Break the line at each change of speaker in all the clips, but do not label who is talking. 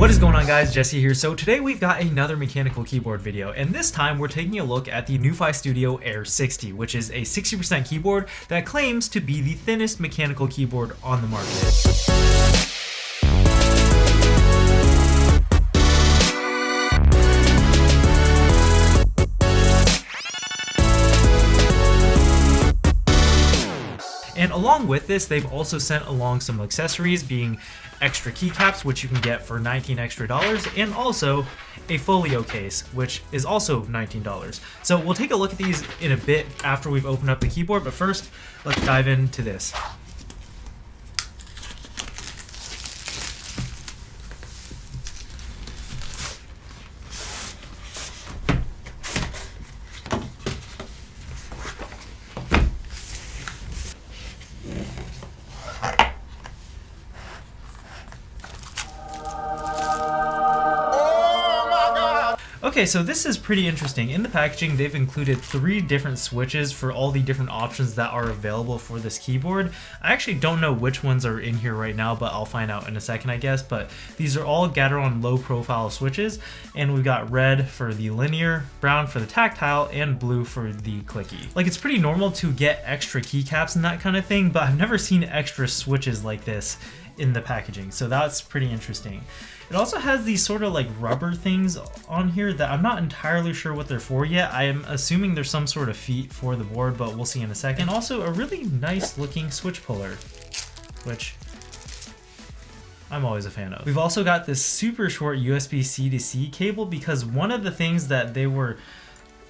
What is going on, guys? Jesse here. So today we've got another mechanical keyboard video, and this time we're taking a look at the NuPhy Studio Air 60, which is a 60% keyboard that claims to be the thinnest mechanical keyboard on the market. And along with this, they've also sent along some accessories, being extra keycaps, which you can get for $19 extra, and also a folio case, which is also $19. So we'll take a look at these in a bit after we've opened up the keyboard, but first, let's dive into this. Okay, so this is pretty interesting. In the packaging, they've included 3 different switches for all the different options that are available for this keyboard. I actually don't know which ones are in here right now, but I'll find out in a second, I guess. But these are all Gateron low profile switches, and we've got red for the linear, brown for the tactile, and blue for the clicky. Like, it's pretty normal to get extra keycaps and that kind of thing, but I've never seen extra switches like this in the packaging, so that's pretty interesting. It also has these sort of like rubber things on here that I'm not entirely sure what they're for yet. I am assuming there's some sort of feet for the board, but we'll see in a second. And also a really nice looking switch puller, which I'm always a fan of. We've also got this super short USB-C to C cable, because one of the things that they were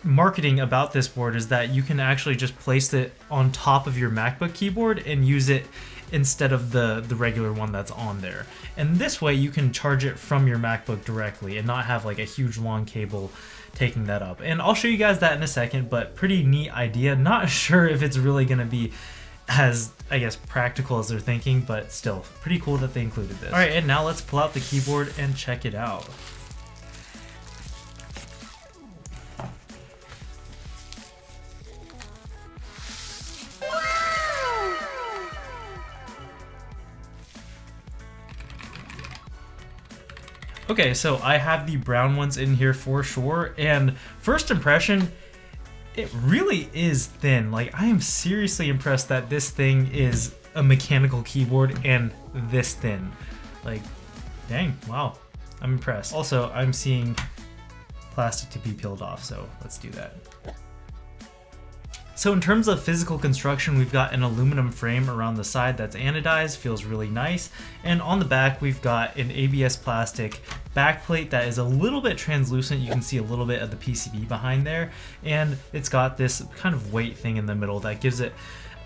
marketing about this board is that you can actually just place it on top of your MacBook keyboard and use it instead of the regular one that's on there. And this way you can charge it from your MacBook directly and not have like a huge long cable taking that up. And I'll show you guys that in a second, but pretty neat idea. Not sure if it's really gonna be as, I guess, practical as they're thinking, but still pretty cool that they included this. All right, and now let's pull out the keyboard and check it out. Okay, so I have the brown ones in here for sure, and first impression, it really is thin. Like, I am seriously impressed that this thing is a mechanical keyboard and this thin. Like, dang, wow, I'm impressed. Also, I'm seeing plastic to be peeled off, so let's do that. So in terms of physical construction, we've got an aluminum frame around the side that's anodized, feels really nice. And on the back, we've got an ABS plastic backplate that is a little bit translucent. You can see a little bit of the PCB behind there. And it's got this kind of weight thing in the middle that gives it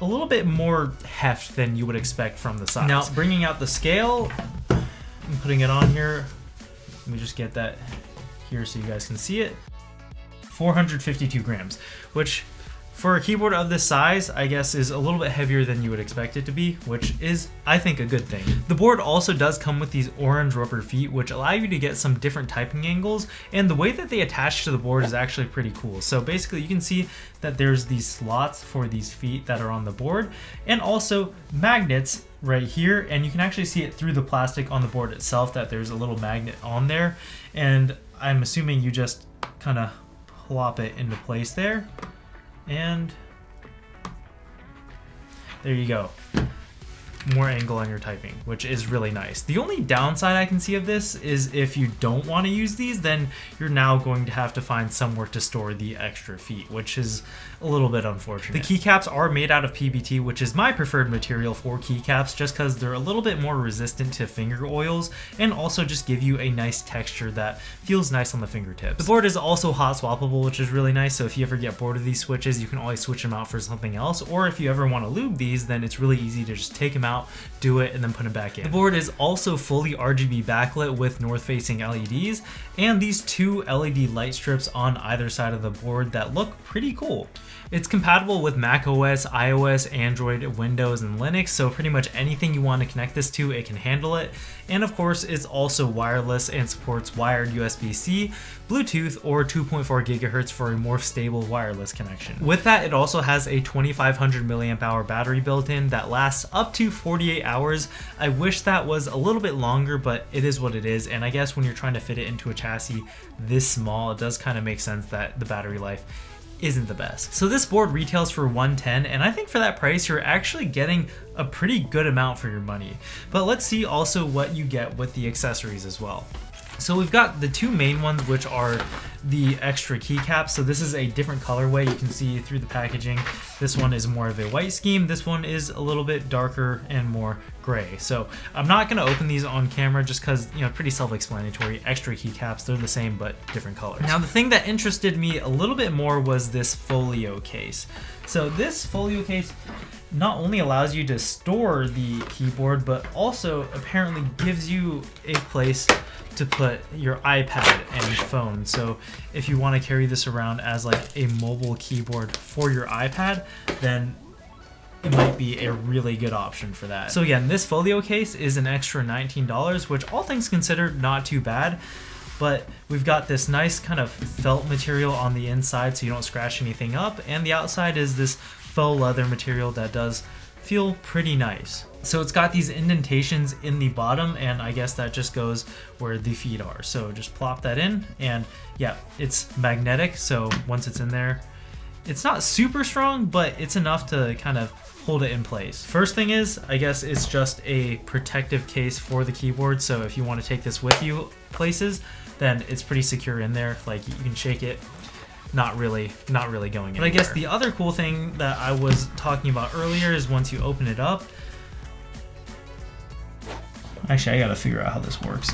a little bit more heft than you would expect from the size. Now, bringing out the scale and putting it on here, let me just get that here so you guys can see it. 452 grams, which for a keyboard of this size, I guess, is a little bit heavier than you would expect it to be, which is, I think, a good thing. The board also does come with these orange rubber feet, which allow you to get some different typing angles, and the way that they attach to the board is actually pretty cool. So basically, you can see that there's these slots for these feet that are on the board, and also magnets right here, and you can actually see it through the plastic on the board itself that there's a little magnet on there, and I'm assuming you just kind of plop it into place there. And there you go. More angle on your typing, which is really nice. The only downside I can see of this is if you don't want to use these, then you're now going to have to find somewhere to store the extra feet, which is a little bit unfortunate. The keycaps are made out of PBT, which is my preferred material for keycaps, just because they're a little bit more resistant to finger oils and also just give you a nice texture that feels nice on the fingertips. The board is also hot swappable, which is really nice, so if you ever get bored of these switches, you can always switch them out for something else, or if you ever want to lube these, then it's really easy to just take them out, do it, and then put them back in. The board is also fully RGB backlit with north-facing LEDs, and these 2 LED light strips on either side of the board that look pretty cool. It's compatible with Mac OS, iOS, Android, Windows, and Linux, so pretty much anything you want to connect this to, it can handle it. And of course, it's also wireless and supports wired USB-C, Bluetooth, or 2.4 gigahertz for a more stable wireless connection. With that, it also has a 2500 mAh battery built in that lasts up to 48 hours. I wish that was a little bit longer, but it is what it is. And I guess when you're trying to fit it into a chassis this small, it does kind of make sense that the battery life isn't the best. So this board retails for $110, and I think for that price you're actually getting a pretty good amount for your money. But let's see also what you get with the accessories as well. So we've got the two main ones, which are the extra keycaps. So this is a different colorway. You can see through the packaging. This one is more of a white scheme. This one is a little bit darker and more gray. So I'm not going to open these on camera just because, you know, pretty self-explanatory. Extra keycaps, they're the same but different colors. Now the thing that interested me a little bit more was this folio case. So this folio case not only allows you to store the keyboard, but also apparently gives you a place to put your iPad and phone. So if you want to carry this around as like a mobile keyboard for your iPad, then it might be a really good option for that. So again, this folio case is an extra $19, which all things considered, not too bad. But we've got this nice kind of felt material on the inside so you don't scratch anything up, and the outside is this faux leather material that does feel pretty nice. So it's got these indentations in the bottom, and I guess that just goes where the feet are. So just plop that in, and yeah, it's magnetic, so once it's in there, it's not super strong, but it's enough to kind of hold it in place. First thing is, I guess it's just a protective case for the keyboard, so if you want to take this with you places, then it's pretty secure in there. Like, you can shake it, not really going anywhere. But I guess the other cool thing that I was talking about earlier is once you open it up, actually I gotta figure out how this works.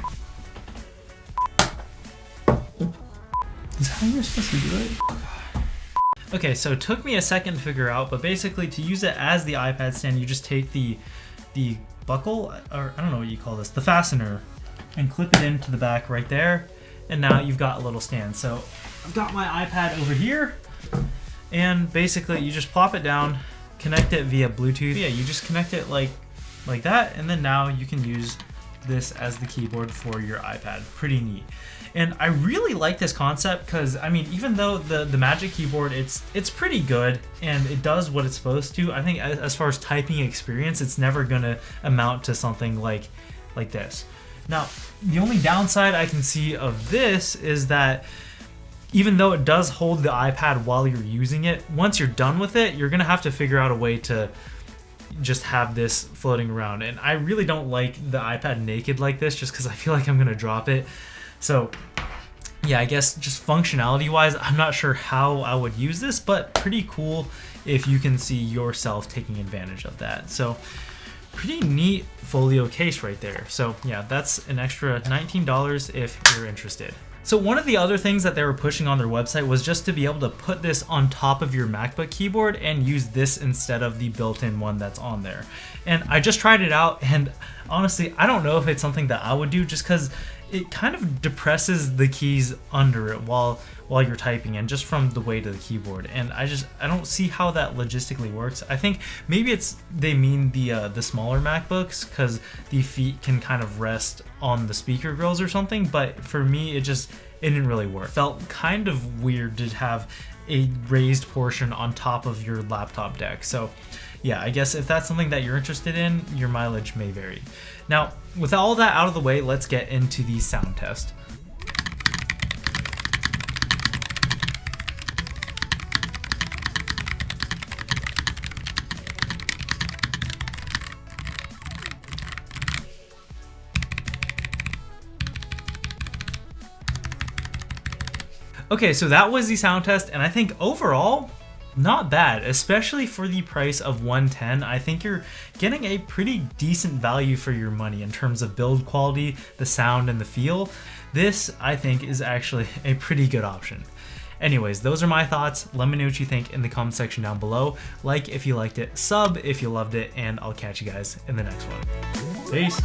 Is that how you're supposed to do it? Okay, so it took me a second to figure out, but basically to use it as the iPad stand, you just take the buckle, or I don't know what you call this, the fastener, and clip it into the back right there, and now you've got a little stand. So I've got my iPad over here, and basically you just plop it down, connect it via Bluetooth. Yeah, you just connect it like that, and then now you can use this as the keyboard for your iPad. Pretty neat. And I really like this concept because, I mean, even though the Magic Keyboard, it's pretty good and it does what it's supposed to, I think as far as typing experience, it's never gonna amount to something like this. Now, the only downside I can see of this is that even though it does hold the iPad while you're using it, once you're done with it, you're gonna have to figure out a way to just have this floating around. And I really don't like the iPad naked like this just because I feel like I'm gonna drop it. So yeah, I guess just functionality wise, I'm not sure how I would use this, but pretty cool if you can see yourself taking advantage of that. So pretty neat folio case right there. So yeah, that's an extra $19 if you're interested. So one of the other things that they were pushing on their website was just to be able to put this on top of your MacBook keyboard and use this instead of the built-in one that's on there. And I just tried it out, and honestly, I don't know if it's something that I would do just because it kind of depresses the keys under it while you're typing, and just from the weight of the keyboard. And I don't see how that logistically works. I think maybe they mean the smaller MacBooks because the feet can kind of rest on the speaker grills or something. But for me, it didn't really work. Felt kind of weird to have a raised portion on top of your laptop deck. So yeah, I guess if that's something that you're interested in, your mileage may vary. Now, with all that out of the way, let's get into the sound test. Okay, so that was the sound test, and I think overall, not bad, especially for the price of $110. I think you're getting a pretty decent value for your money in terms of build quality, the sound, and the feel. This, I think, is actually a pretty good option. Anyways, those are my thoughts. Let me know what you think in the comment section down below. Like if you liked it, sub if you loved it, and I'll catch you guys in the next one. Peace.